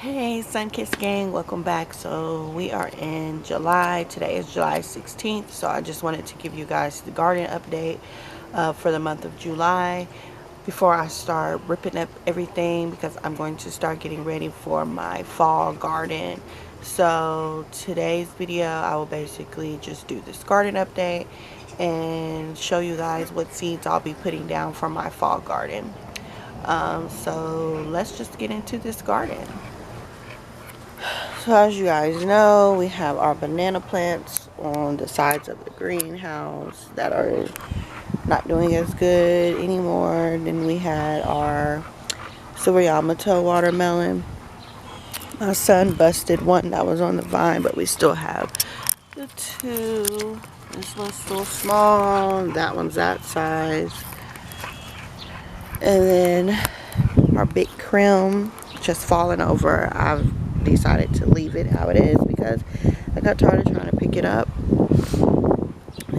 Hey Sunkissed gang, welcome back. So we are in July. Today is July 16th, so I just wanted to give you guys the garden update for the month of July before I start ripping up everything, because I'm going to start getting ready for my fall garden. So today's video I will basically just do this garden update and show you guys what seeds I'll be putting down for my fall garden. So let's just get into this garden. So as you guys know, we have our banana plants on the sides of the greenhouse that are not doing as good anymore. Then we had our silver Yamato watermelon. My son busted one that was on the vine, but we still have the two. This one's still small. That one's that size. And then our big creme just falling over. I've decided to leave it how it is because I got tired of trying to pick it up.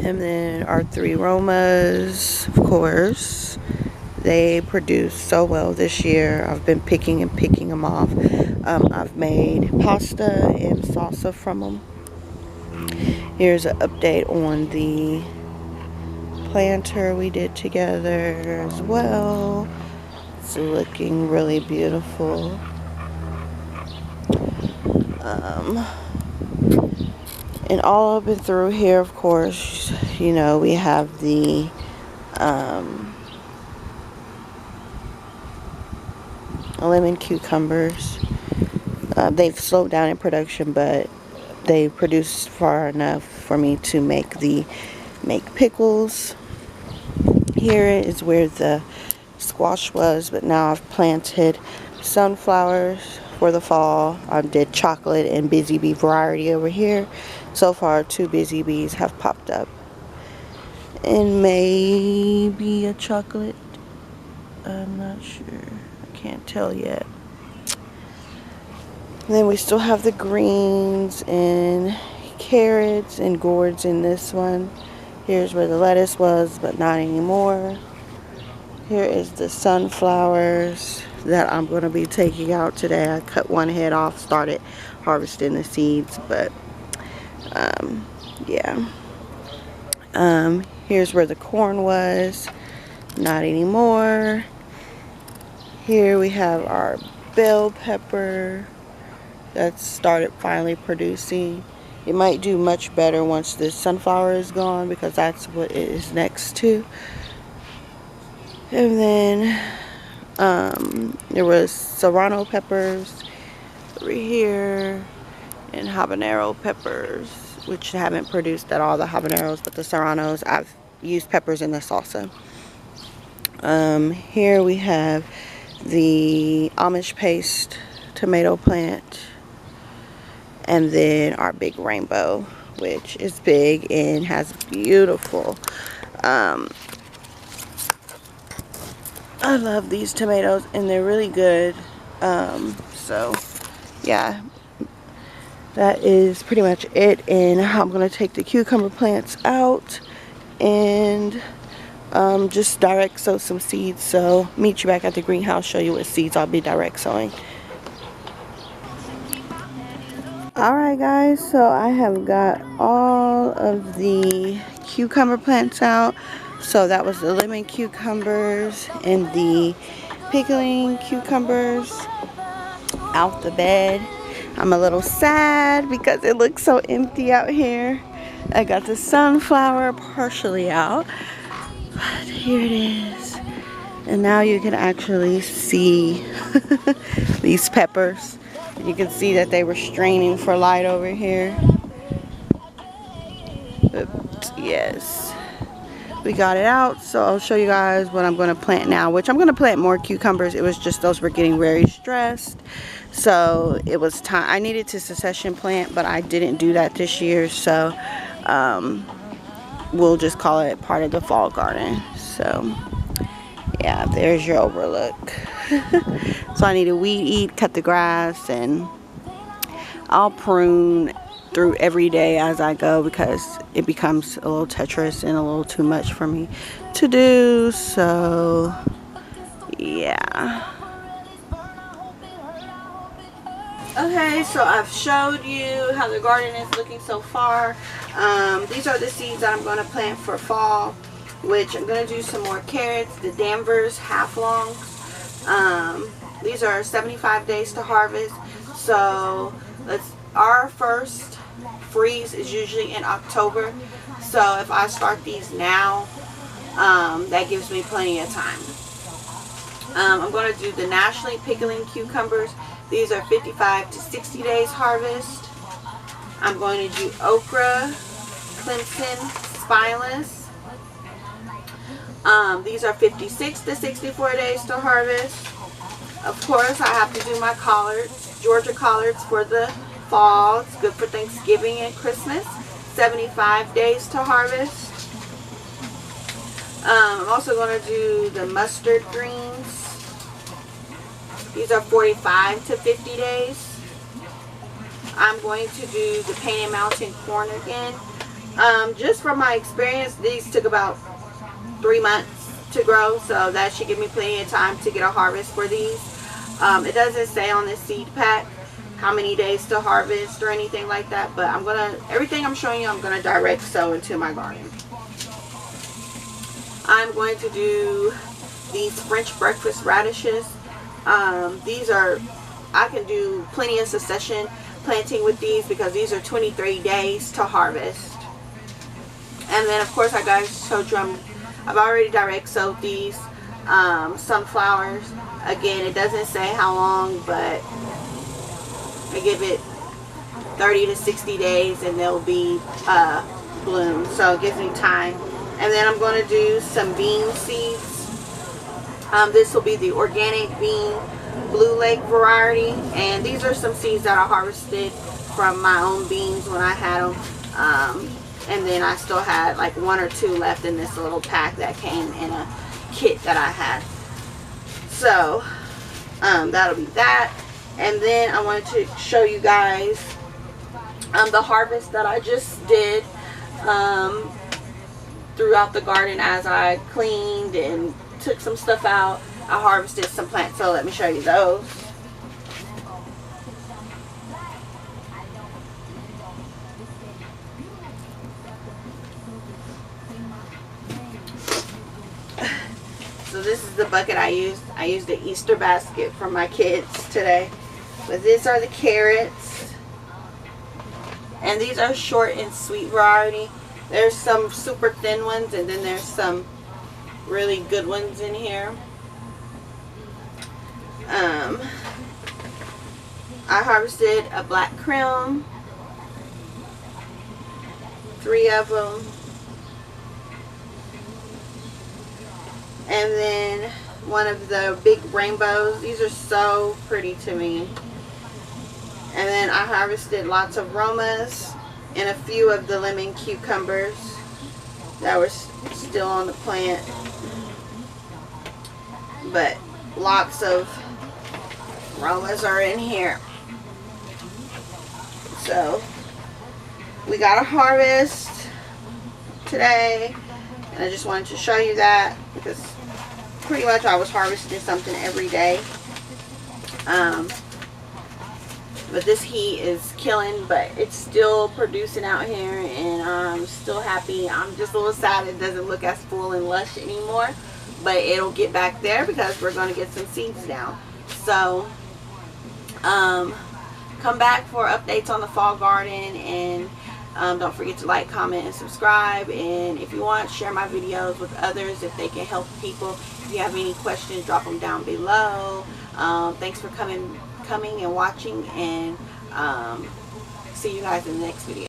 And then our three Romas, of course, they produced so well this year. I've been picking them off. I've made pasta and salsa from them. Here's an update on the planter we did together as well. It's looking really beautiful. And all up and through here, of course, you know, we have the lemon cucumbers. They've slowed down in production, but they produce far enough for me to make pickles. Here is where the squash was, but now I've planted sunflowers for the fall. I did chocolate and busy bee variety over here. So far, 2 busy bees have popped up, and maybe a chocolate. I'm not sure. I can't tell yet. And then we still have the greens and carrots and gourds in this one. Here's where the lettuce was, but not anymore. Here is the sunflowers that I'm going to be taking out today. I cut one head off, started harvesting the seeds, but yeah. Here's where the corn was, not anymore. Here we have our bell pepper that started finally producing. It might do much better once the sunflower is gone, because that's what it is next to. And then there was serrano peppers over here and habanero peppers, which haven't produced at all, the habaneros, but the serranos, I've used peppers in the salsa. Here we have the Amish paste tomato plant, and then our big rainbow, which is big and has beautiful I love these tomatoes, and they're really good. So yeah, that is pretty much it. And I'm gonna take the cucumber plants out and just direct sow some seeds. So meet you back at the greenhouse, show you what seeds I'll be direct sowing. Alright guys, so I have got all of the cucumber plants out. So that was the lemon cucumbers and the pickling cucumbers out the bed. I'm a little sad because it looks so empty out here. I got the sunflower partially out, but here it is. And now you can actually see these peppers. You can see that they were straining for light over here. But yes, we got it out. So I'll show you guys what I'm going to plant now, which I'm going to plant more cucumbers. It was just those were getting very stressed. So it was time. I needed to succession plant, but I didn't do that this year. So we'll just call it part of the fall garden. So yeah, there's your overlook. So I need to weed eat, cut the grass, and I'll prune through every day as I go, because it becomes a little treacherous and a little too much for me to do. So yeah. Okay, so I've showed you how the garden is looking so far. These are the seeds that I'm going to plant for fall, which I'm going to do some more carrots, the Danvers half longs. These are 75 days to harvest. So our first freeze is usually in October. So if I start these now, that gives me plenty of time. I'm going to do the Naturally Pickling Cucumbers. These are 55 to 60 days harvest. I'm going to do okra, Clemson, spineless. These are 56 to 64 days to harvest. Of course, I have to do my collards, Georgia collards for the fall. It's good for Thanksgiving and Christmas. 75 days to harvest. I'm also going to do the mustard greens. These are 45 to 50 days. I'm going to do the Painted Mountain corn again. Just from my experience, these took about 3 months to grow, so that should give me plenty of time to get a harvest for these. It doesn't say on the seed pack how many days to harvest or anything like that, but everything I'm showing you, I'm gonna direct sow into my garden. I'm going to do these French breakfast radishes. I can do plenty of succession planting with these because these are 23 days to harvest. And then of course I got show drum. I've already direct sowed these sunflowers. Again, it doesn't say how long, but I give it 30 to 60 days and they'll be bloom. So it gives me time. And then I'm going to do some bean seeds. This will be the organic bean Blue Lake variety, and these are some seeds that I harvested from my own beans when I had them, and then I still had like 1 or 2 left in this little pack that came in a kit that I had. So that'll be that. And then I wanted to show you guys the harvest that I just did throughout the garden as I cleaned and took some stuff out. I harvested some plants, so let me show you those. So this is the bucket I used. I used the Easter basket for my kids today. But these are the carrots. And these are short and sweet variety. There's some super thin ones, and then there's some really good ones in here. I harvested a black creme, 3 of them, and then one of the big rainbows. These are so pretty to me. And then I harvested lots of Romas and a few of the lemon cucumbers that were still on the plant, but lots of Romas are in here. So we got a harvest today, and I just wanted to show you that because pretty much I was harvesting something every day. But this heat is killing, but it's still producing out here, and I'm still happy. I'm just a little sad it doesn't look as full and lush anymore, but it'll get back there because we're going to get some seeds down. So come back for updates on the fall garden, and don't forget to like, comment, and subscribe. And if you want, share my videos with others if they can help people. If you have any questions, drop them down below. Thanks for coming and watching, and see you guys in the next video.